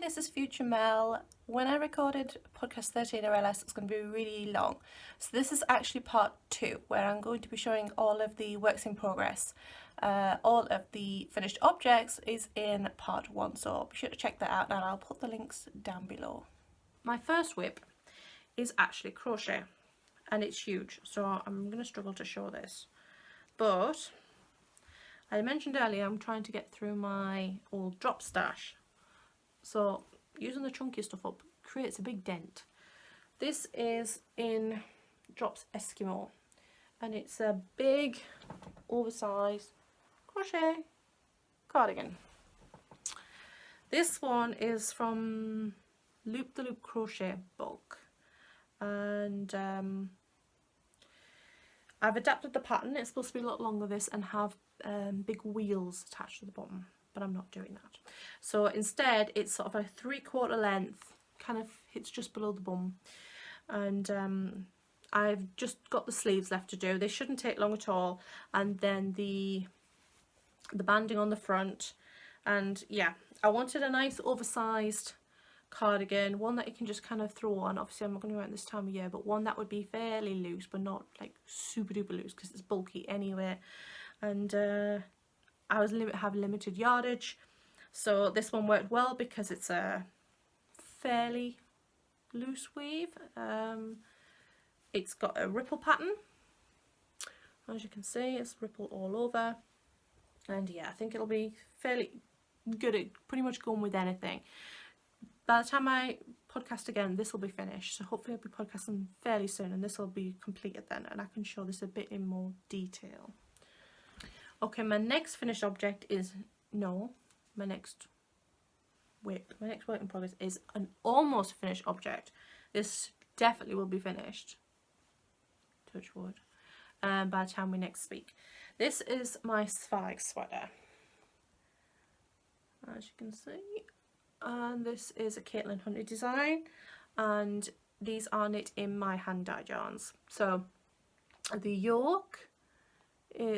this is Future Mel. When I recorded podcast 13 I realised it's going to be really long. So this is actually part 2 where I'm going to be showing all of the works in progress. All of the finished objects is in part 1, so be sure to check that out and I'll put the links down below. My first whip is actually crochet and it's huge, so I'm going to struggle to show this. But I mentioned earlier I'm trying to get through my old drop stash. So using the chunky stuff up creates a big dent. This is in Drops Eskimo and it's a big oversized crochet cardigan. This one is from Loop the Loop Crochet book, and I've adapted the pattern. It's supposed to be a lot longer this and have big wheels attached to the bottom, but I'm not doing that. So instead it's sort of a 3/4 length, kind of hits just below the bum, and I've just got the sleeves left to do. They shouldn't take long at all, and then the banding on the front. And yeah, I wanted a nice oversized cardigan, one that you can just kind of throw on. Obviously I'm not going to wear it this time of year, but one that would be fairly loose but not like super duper loose because it's bulky anyway. And I was have limited yardage, so this one worked well because it's a fairly loose weave. It's got a ripple pattern, as you can see. It's ripple all over, and yeah, I think it'll be fairly good at pretty much going with anything. By the time I podcast again, this will be finished, so hopefully I'll be podcasting fairly soon and this will be completed then, and I can show this a bit in more detail. Okay, my next finished object is, my next work in progress is an almost finished object. This definitely will be finished, touch wood, by the time we next speak. This is my Spike sweater, as you can see, and this is a Caitlin Hunter design, and these are knit in my hand dyed yarns. So the yoke,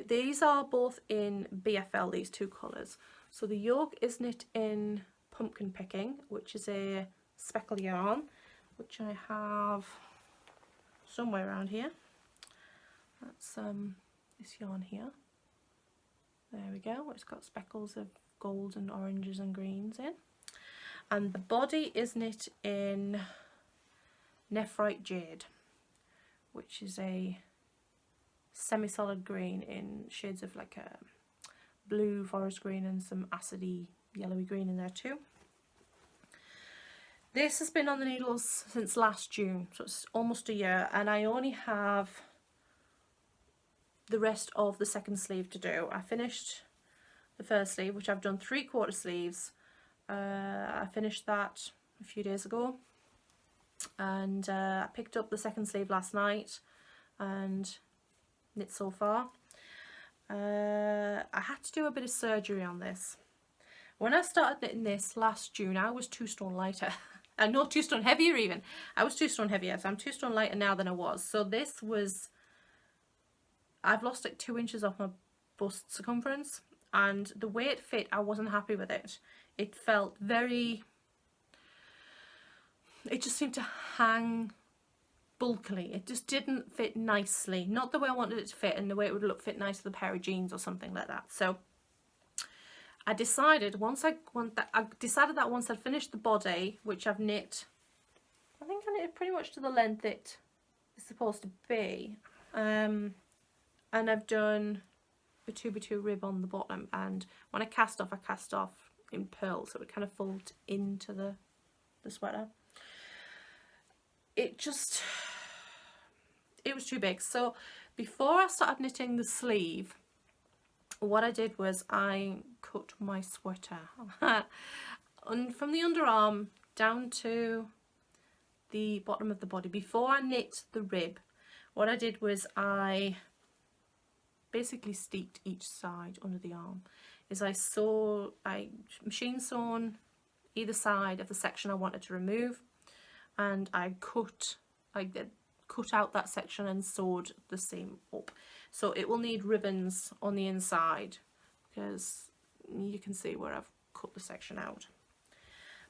these are both in BFL, these two colours. So the yoke is knit in Pumpkin Picking, which is a speckle yarn, which I have somewhere around here. That's this yarn here. There we go. It's got speckles of golds and oranges and greens in. And the body is knit in Nephrite Jade, which is a semi-solid green in shades of like a blue, forest green, and some acidy yellowy green in there too. This has been on the needles since last June, so it's almost a year, and I only have the rest of the second sleeve to do. I finished the first sleeve, which I've done 3/4 sleeves. I finished that a few days ago, and I picked up the second sleeve last night and knit so far. I had to do a bit of surgery on this. When I started knitting this last June, I was 2 stone lighter. And not 2 stone heavier even. I was 2 stone heavier, so I'm 2 stone lighter now than I was. So this was, I've lost like 2 inches off my bust circumference, and the way it fit, I wasn't happy with it. It felt very, it just seemed to hang bulkily. It just didn't fit nicely, not the way I wanted it to fit and the way it would fit nice with a pair of jeans or something like that. So I decided that once I'd finished the body, which I've knit, I think I knitted pretty much to the length it is supposed to be, and I've done a 2x2 rib on the bottom, and when I cast off in pearls, so it would kind of fold into the sweater. It was too big. So before I started knitting the sleeve, what I did was I cut my sweater from the underarm down to the bottom of the body. Before I knit the rib, what I did was I basically steeped each side under the arm. I machine sewn either side of the section I wanted to remove, and I cut out that section and sewed the seam up. So it will need ribbons on the inside because you can see where I've cut the section out.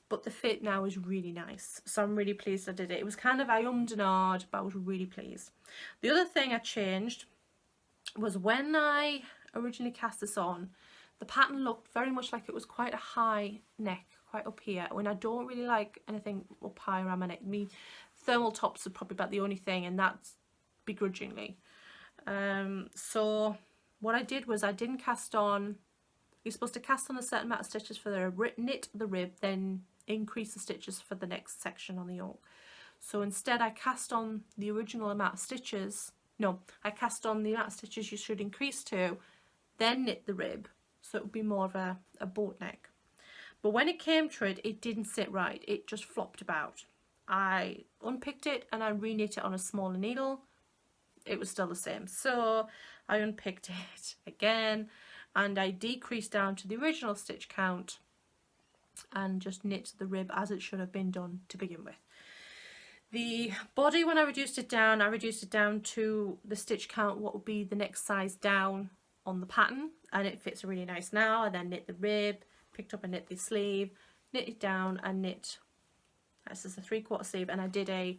but the fit now is really nice, so I'm really pleased I did it. It was kind of, I ummed and ahed, but I was really pleased. The other thing I changed was when I originally cast this on, the pattern looked very much like it was quite a high neck, quite up here, when I don't really like anything up high around my neck. Me, thermal tops are probably about the only thing, and that's begrudgingly. So what I did was I didn't cast on, you're supposed to cast on a certain amount of stitches for the knit the rib, then increase the stitches for the next section on the yoke. So instead I cast on the original amount of stitches, no, I cast on the amount of stitches you should increase to, then knit the rib, so it would be more of a boat neck. But when it came to it, it didn't sit right, it just flopped about. I unpicked it and I reknit it on a smaller needle. It was still the same, so I unpicked it again and I decreased down to the original stitch count and just knit the rib as it should have been done to begin with. The body, when I reduced it down to the stitch count what would be the next size down on the pattern, and it fits really nice now. I then knit the rib, picked up and knit the sleeve, knit it down and knit, this is a 3/4 sleeve, and I did a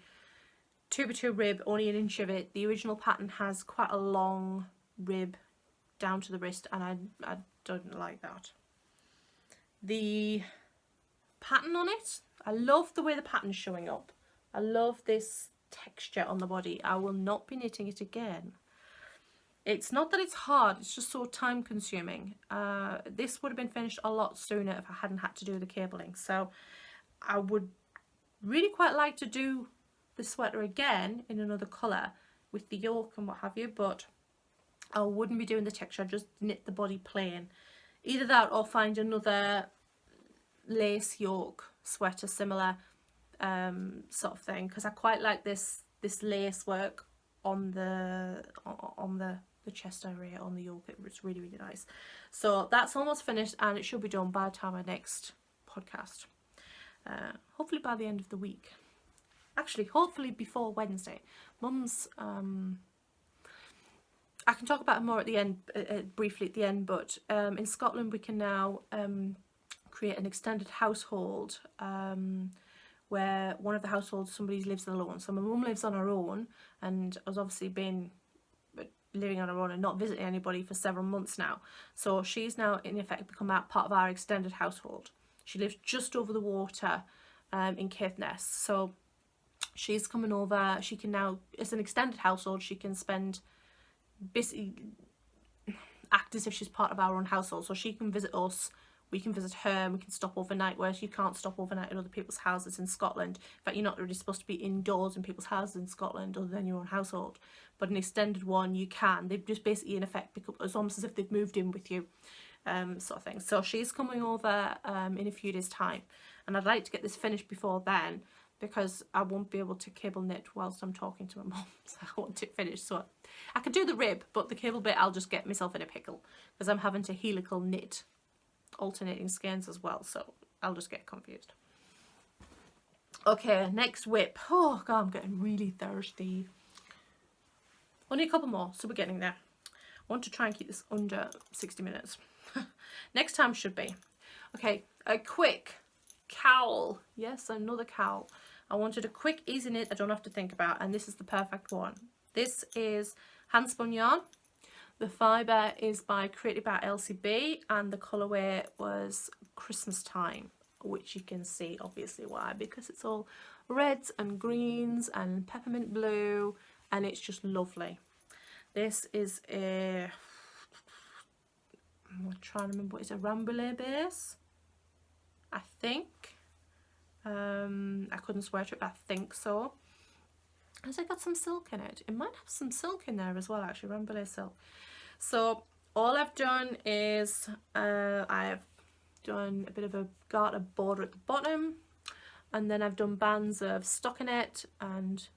2x2 rib, only an inch of it. The original pattern has quite a long rib down to the wrist, and I don't like that. The pattern on it, I love the way the pattern's showing up. I love this texture on the body. I will not be knitting it again. It's not that it's hard, it's just so time consuming. This would have been finished a lot sooner if I hadn't had to do the cabling. So I would really quite like to do the sweater again in another colour with the yoke and what have you, but I wouldn't be doing the texture, I'd just knit the body plain. Either that or find another lace yoke sweater similar sort of thing, because I quite like this lace work on the chest area on the yoke. It's really, really nice. So that's almost finished and it should be done by the time my next podcast, hopefully by the end of the week. Actually, hopefully before Wednesday. Mum's I can talk about it more at the end, briefly at the end, but in Scotland we can now create an extended household where one of the households, somebody lives alone. So my mum lives on her own and has obviously been living on her own and not visiting anybody for several months now. So she's now in effect become part of our extended household. She lives just over the water in Caithness. So she's coming over. She can now, as an extended household, she can basically act as if she's part of our own household. So she can visit us, we can visit her, and we can stop overnight, whereas you can't stop overnight at other people's houses in Scotland. In fact, you're not really supposed to be indoors in people's houses in Scotland other than your own household. But an extended one, you can. They just basically, in effect, pick up, it's almost as if they've moved in with you, sort of thing. So she's coming over in a few days' time. And I'd like to get this finished before then, because I won't be able to cable knit whilst I'm talking to my mum. So I want it finished. So I could do the rib, but the cable bit, I'll just get myself in a pickle, because I'm having to helical knit alternating skeins as well, so I'll just get confused. Okay, next whip. Oh god, I'm getting really thirsty. Only a couple more, so we're getting there. I want to try and keep this under 60 minutes. Next time should be. Okay, a quick cowl. Yes, another cowl. I wanted a quick, easy knit I don't have to think about, and this is the perfect one. This is hand spun yarn. The fibre is created by LCB, and the colourway was Christmas time, which you can see obviously why, because it's all reds and greens and peppermint blue, and it's just lovely. This is I'm trying to remember what it's a Rambouillet base, I think. I couldn't swear to it, but I think so. Has it got some silk in it? It might have some silk in there as well, actually, Rambouillet silk. So all I've done is I've done a bit of a garter border at the bottom, and then I've done bands of stockinette and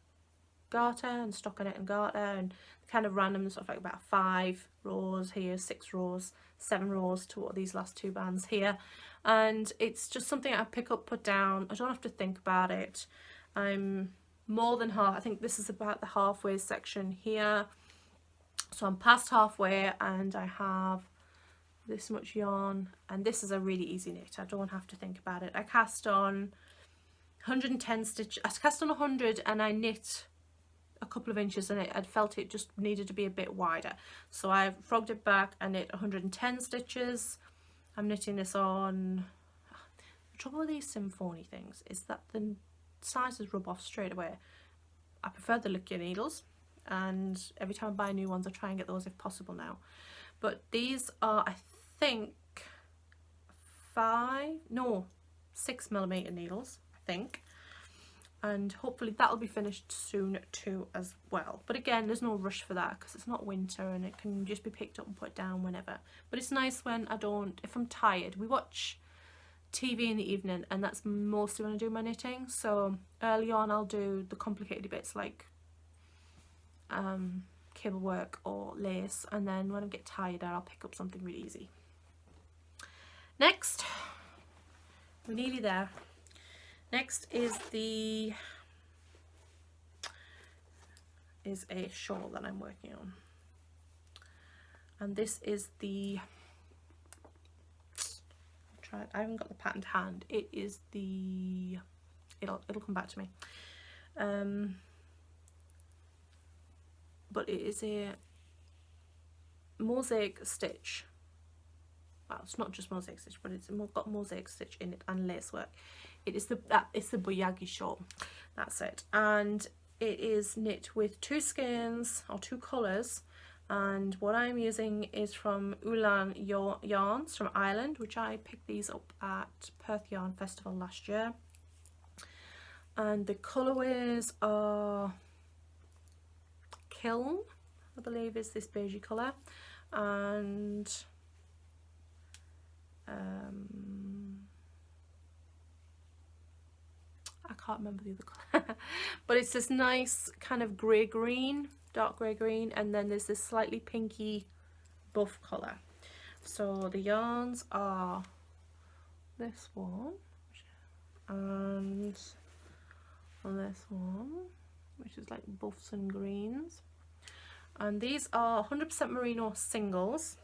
garter and stockinette and garter, and kind of random stuff, like about 5 rows here, 6 rows, 7 rows to what these last 2 bands here. And it's just something I pick up, put down. I don't have to think about it. I'm more than half, I think this is about the halfway section here. So I'm past halfway, and I have this much yarn, and this is a really easy knit. I don't have to think about it. I cast on 110 stitches. I cast on 100 and I knit a couple of inches, and I felt it just needed to be a bit wider, so I frogged it back and knit 110 stitches. I'm knitting this on. The trouble with these Symphony things is that the sizes rub off straight away. I prefer the lick your needles, and every time I buy new ones I try and get those if possible now. But these are, I think, 6mm needles, I think, and hopefully that'll be finished soon too as well. But again, there's no rush for that because it's not winter and it can just be picked up and put down whenever. But it's nice when I don't, if I'm tired. We watch TV in the evening and that's mostly when I do my knitting, so early on I'll do the complicated bits like cable work or lace, and then when I get tired I'll pick up something really easy. Next, we're nearly there. Next is a shawl that I'm working on, and this is the, I haven't got the pattern to hand. It is the, it'll come back to me. But it is a mosaic stitch. Well, it's not just mosaic stitch, but it's got mosaic stitch in it and lace work. It is it's the Boyagi shawl. That's it. And it is knit with 2 skeins or 2 colours. And what I'm using is from Ulan yarns from Ireland, which I picked these up at Perth Yarn Festival last year. And the colourways are Kiln, I believe is this beigey colour, and I can't remember the other colour, but it's this nice kind of grey green, dark grey green, and then there's this slightly pinky buff colour. So the yarns are this one and on this one, which is like buffs and greens, and these are 100% merino singles.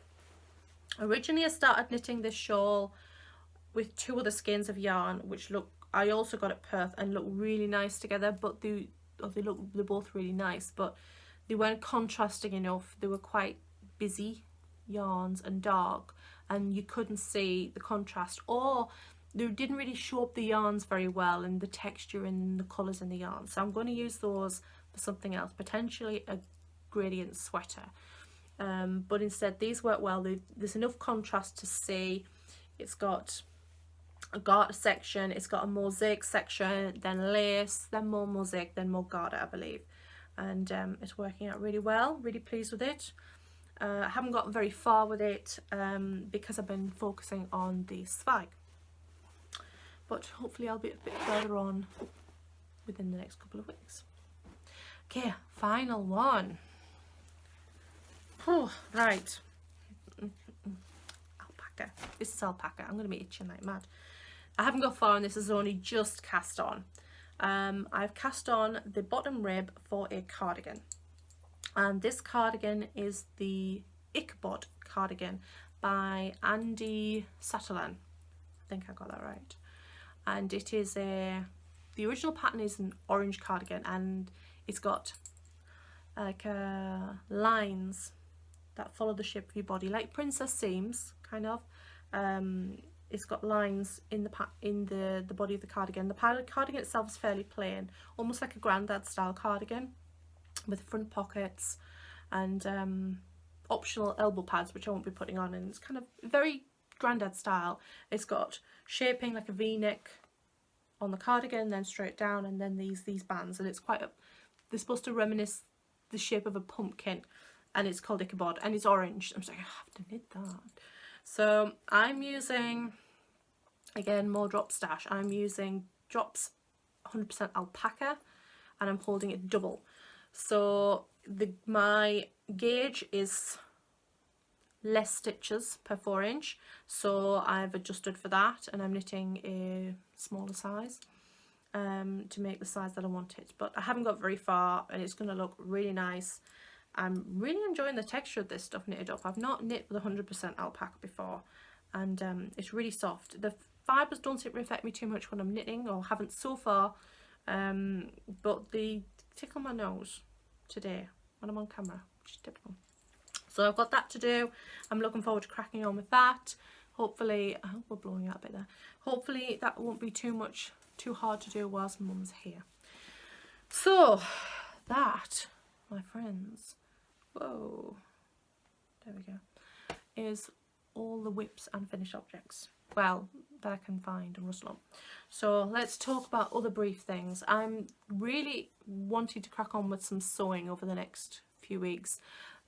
Originally I started knitting this shawl with 2 other skeins of yarn, which I also got at Perth and look really nice together, but they're both really nice, but they weren't contrasting enough. They were quite busy yarns and dark, and you couldn't see the contrast, or they didn't really show up the yarns very well and the texture and the colours in the yarn. So I'm going to use those for something else, potentially a gradient sweater. But instead these work well. There's enough contrast to see. It's got a garter section, it's got a mosaic section, then lace, then more mosaic, then more garter, I believe. And it's working out really well. Really pleased with it. I haven't gotten very far with it because I've been focusing on the swag, but hopefully I'll be a bit further on within the next couple of weeks. Okay, final one. Oh, right. Alpaca. This is alpaca. I'm going to be itching like mad. I haven't got far, and this is only just cast on. I've cast on the bottom rib for a cardigan, and this cardigan is the Ichabod Cardigan by Andy Sutherland. I think I got that right. And it is the original pattern is an orange cardigan, and it's got like lines that follow the shape of your body, like princess seams kind of. It's got lines in the body of the cardigan. The cardigan itself is fairly plain, almost like a granddad style cardigan, with front pockets and optional elbow pads, which I won't be putting on, and it's kind of very granddad style. It's got shaping like a V-neck on the cardigan, then straight down, and then these bands, and it's quite they're supposed to reminisce the shape of a pumpkin, and it's called Ichabod, and it's orange. I'm sorry, I have to knit that. So I'm using, again, more drop stash. I'm using drops 100% alpaca, and I'm holding it double. So my gauge is less stitches per 4 inch, so I've adjusted for that, and I'm knitting a smaller size to make the size that I want it. But I haven't got very far, and it's going to look really nice. I'm really enjoying the texture of this stuff knitted up. I've not knit with 100% alpaca before, and it's really soft. The fibres don't seem to affect me too much when I'm knitting, or haven't so far, but they tickle my nose today when I'm on camera, which is typical. So I've got that to do. I'm looking forward to cracking on with that. Hopefully, I hope we're blowing out a bit there. Hopefully that won't be too hard to do whilst Mum's here. So that, my friends, whoa, there we go, is all the whips and finished objects, well, that I can find and rustle on. So let's talk about other brief things. I'm really wanting to crack on with some sewing over the next few weeks.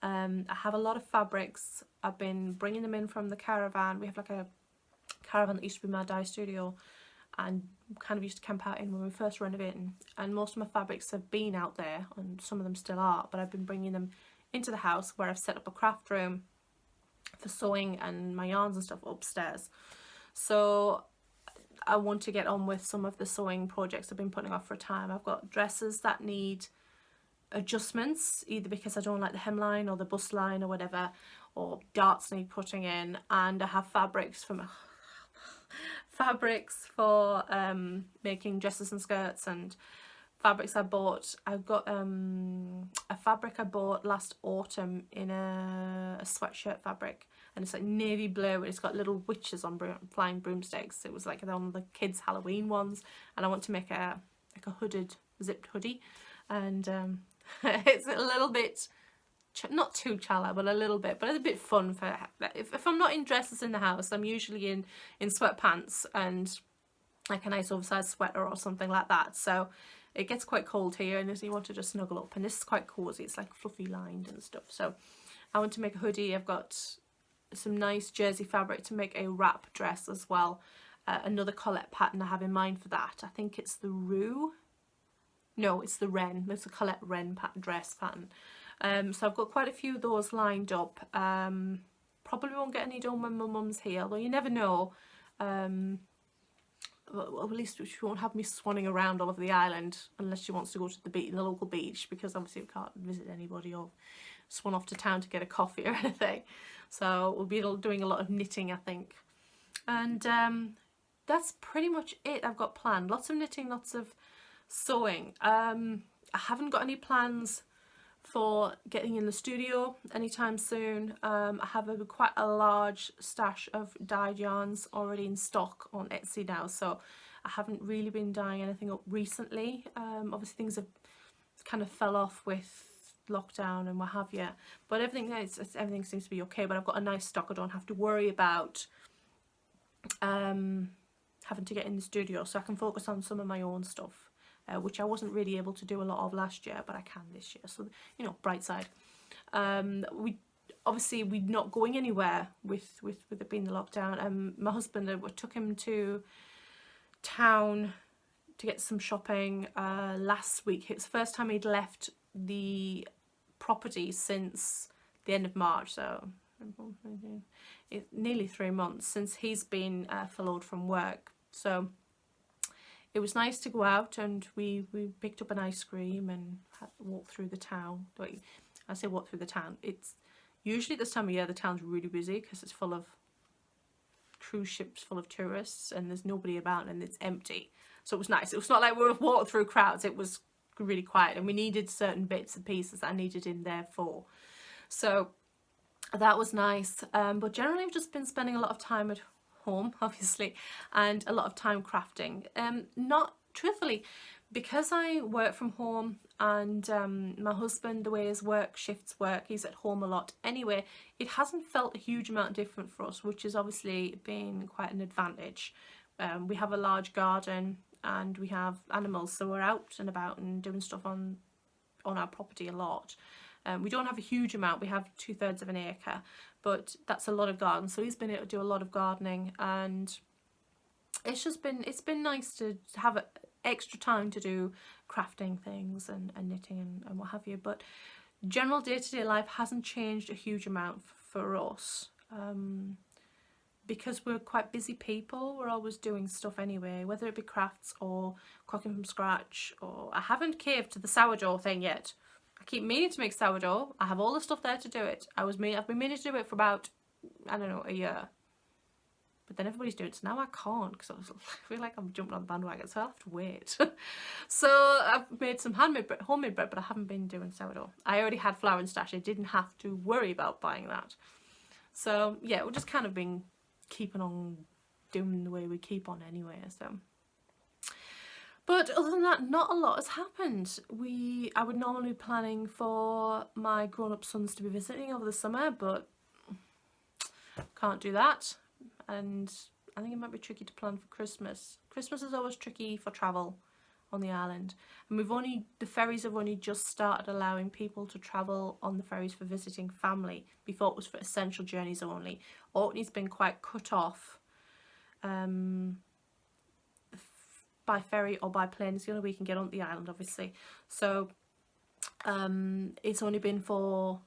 I have a lot of fabrics. I've been bringing them in from the caravan. We have like a caravan that used to be my dye studio, and kind of used to camp out in when we were first renovating, and most of my fabrics have been out there, and some of them still are, but I've been bringing them into the house, where I've set up a craft room for sewing and my yarns and stuff upstairs. So I want to get on with some of the sewing projects I've been putting off for a time. I've got dresses that need adjustments, either because I don't like the hemline or the bust line or whatever, or darts need putting in, and I have fabrics for making dresses and skirts, and fabrics I bought. I've got a fabric I bought last autumn in a sweatshirt fabric, and it's like navy blue, and it's got little witches on flying broomsticks. It was like on the kids' Halloween ones, and I want to make a hooded, zipped hoodie, and it's a little bit, not too chala, but a little bit, but it's a bit fun for, if I'm not in dresses in the house, I'm usually in sweatpants and like a nice oversized sweater or something like that. So it gets quite cold here, and you want to just snuggle up, and this is quite cozy. It's like fluffy lined and stuff. So I want to make a hoodie. I've got some nice jersey fabric to make a wrap dress as well. Another Colette pattern I have in mind for that. I think it's the Rue. No, it's the Wren. It's a Colette Wren dress pattern. So I've got quite a few of those lined up. Probably won't get any done when my mum's here, although you never know. Well, at least she won't have me swanning around all over the island unless she wants to go to the beach, the local beach, because obviously we can't visit anybody or swan off to town to get a coffee or anything. So we'll be doing a lot of knitting, I think. And that's pretty much it I've got planned. Lots of knitting, lots of sewing. I haven't got any plans for getting in the studio anytime soon. I have quite a large stash of dyed yarns already in stock on Etsy now, so I haven't really been dyeing anything up recently. Obviously things have kind of fell off with lockdown and what have you, but everything seems to be okay. But I've got a nice stock. I don't have to worry about having to get in the studio, so I can focus on some of my own stuff. Which I wasn't really able to do a lot of last year, but I can this year. So, you know, bright side. We're not going anywhere with it being the lockdown. My husband, I took him to town to get some shopping last week. It was the first time he'd left the property since the end of March. So it's nearly 3 months since he's been furloughed from work. So it was nice to go out, and we picked up an ice cream and walked through the town. I say walk through the town. It's usually this time of year the town's really busy because it's full of cruise ships full of tourists, and there's nobody about and it's empty. So it was nice. It was not like we were walking through crowds. It was really quiet, and we needed certain bits and pieces that I needed in there for. So that was nice. But generally I've just been spending a lot of time at home, obviously, and a lot of time crafting. Not truthfully, because I work from home, and my husband, the way his work shifts work, he's at home a lot anyway, it hasn't felt a huge amount different for us, which has obviously been quite an advantage. We have a large garden and we have animals, so we're out and about and doing stuff on our property a lot. We don't have a huge amount. We have 2/3 of an acre, but that's a lot of garden. So he's been able to do a lot of gardening, and it's been nice to have extra time to do crafting things and knitting and what have you. But general day-to-day life hasn't changed a huge amount for us. Because we're quite busy people, we're always doing stuff anyway, whether it be crafts or cooking from scratch, or I haven't caved to the sourdough thing yet. I keep meaning to make sourdough. I have all the stuff there to do it. I've been meaning to do it for about, I don't know, a year. But then everybody's doing it, so now I can't because I feel like I'm jumping on the bandwagon, so I'll have to wait. So I've made some homemade bread, but I haven't been doing sourdough. I already had flour and starch. I didn't have to worry about buying that. So yeah, we've just kind of been keeping on doing the way we keep on anyway. So, but other than that, not a lot has happened. I would normally be planning for my grown-up sons to be visiting over the summer, but can't do that. And I think it might be tricky to plan for Christmas. Christmas is always tricky for travel on the island. And the ferries have only just started allowing people to travel on the ferries for visiting family. Before it was for essential journeys only. Orkney's been quite cut off by ferry or by plane. It's the only way you can get on the island, obviously. So it's only been for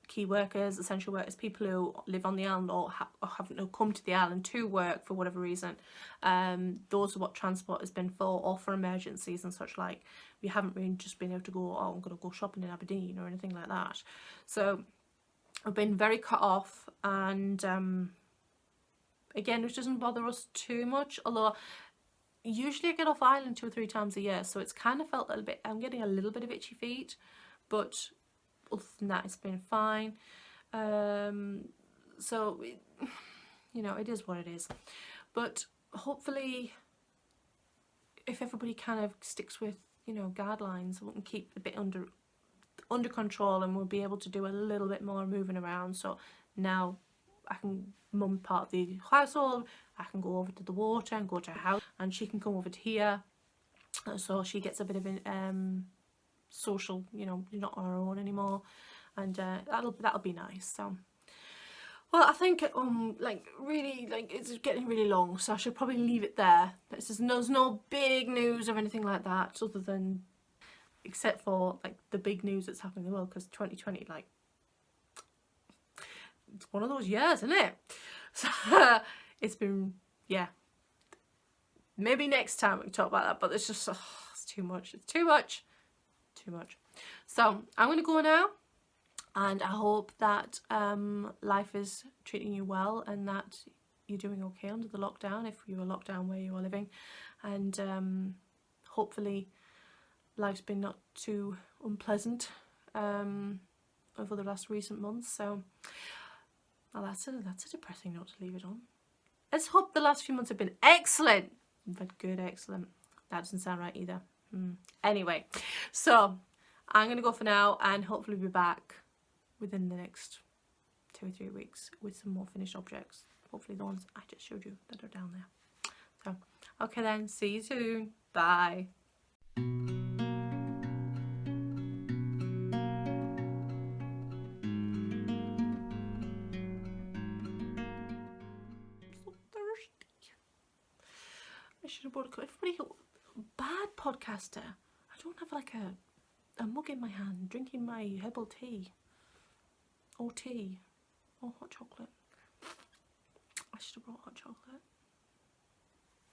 key workers, essential workers, people who live on the island or haven't come to the island to work for whatever reason. Those are what transport has been for, or for emergencies and such like. We haven't really just been able to go, oh, I'm going to go shopping in Aberdeen or anything like that. So I've been very cut off, and again, which doesn't bother us too much, although usually I get off island 2 or 3 times a year, so it's kind of felt a little bit, I'm getting a little bit of itchy feet, but other than that, it's been fine. So, you know, it is what it is. But hopefully, if everybody kind of sticks with, you know, guidelines, we can keep a bit under control, and we'll be able to do a little bit more moving around. So now I can, mum part of the household, I can go over to the water and go to her house, and she can come over to here. So she gets a bit of an social, you know, you're not on our own anymore, and that'll be nice. So, well, I think really, it's getting really long, so I should probably leave it there. There's no big news or anything like that, other than, except for like the big news that's happening in the world, because 2020, like, it's one of those years, isn't it? So it's been, yeah. Maybe next time we can talk about that, but it's just, it's too much. It's too much. Too much. So I'm going to go now, and I hope that life is treating you well, and that you're doing okay under the lockdown, if you were locked down where you are living, and hopefully life's been not too unpleasant over the last recent months. So, well, that's a depressing note to leave it on. Let's hope the last few months have been excellent. But good, excellent. That doesn't sound right either. Anyway, so I'm going to go for now, and hopefully be back within the next 2 or 3 weeks with some more finished objects. Hopefully the ones I just showed you that are down there. So, okay then, see you soon. Bye. I should have brought everybody. Bad podcaster. I don't have like a mug in my hand drinking my herbal tea or hot chocolate. I should have brought hot chocolate.